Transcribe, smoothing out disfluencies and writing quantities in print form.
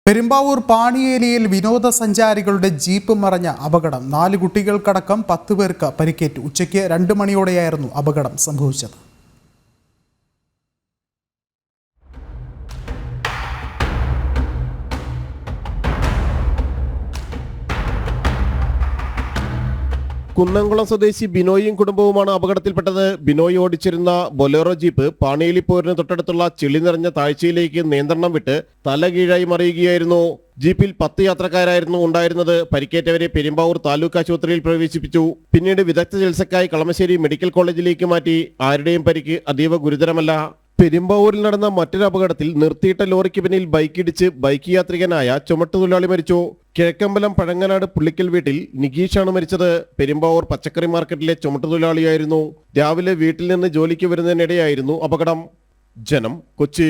പെരുമ്പാവൂർ പാണിയേലിയിൽ വിനോദസഞ്ചാരികളുടെ ജീപ്പ് മറിഞ്ഞ അപകടം 4 കുട്ടികൾക്കടക്കം 10 പേർക്ക് പരിക്കേറ്റു. ഉച്ചയ്ക്ക് 2 മണിയോടെയായിരുന്നു അപകടം സംഭവിച്ചത്. കുന്നംകുളം സ്വദേശി ബിനോയും കുടുംബവുമാണ് അപകടത്തിൽപ്പെട്ടത്. ബിനോയ് ഓടിച്ചിരുന്ന ബൊലേറോ ജീപ്പ് പാണിയേലി പോരിന് തൊട്ടടുത്തുള്ള ചെളി നിറഞ്ഞ താഴ്ചയിലേക്ക് നിയന്ത്രണം വിട്ട് തല കീഴായി മറിയുകയായിരുന്നു. ജീപ്പിൽ 10 യാത്രക്കാരായിരുന്നു ഉണ്ടായിരുന്നത്. പരിക്കേറ്റവരെ പെരുമ്പാവൂർ താലൂക്ക് ആശുപത്രിയിൽ പ്രവേശിപ്പിച്ചു. പിന്നീട് വിദഗ്ധ ചികിത്സയ്ക്കായി കളമശ്ശേരി മെഡിക്കൽ കോളേജിലേക്ക് മാറ്റി. ആരുടെയും പരിക്ക് അതീവ ഗുരുതരമല്ല. പെരുമ്പാവൂരിൽ നടന്ന മറ്റൊരു അപകടത്തിൽ നിർത്തിയിട്ട ലോറിക്ക് പിന്നിൽ ബൈക്കിടിച്ച് ബൈക്ക് യാത്രികനായ ചുമട്ടുതൊഴിലാളി മരിച്ചു. കിഴക്കമ്പലം പഴങ്ങനാട് പുള്ളിക്കൽ വീട്ടിൽ നികീഷാണ് മരിച്ചത്. പെരുമ്പാവൂർ പച്ചക്കറി മാർക്കറ്റിലെ ചുമട്ടുതൊഴിലാളിയായിരുന്നു. രാവിലെ വീട്ടിൽ നിന്ന് ജോലിക്ക് വരുന്നതിനിടെയായിരുന്നു അപകടം. ജനം, കൊച്ചി.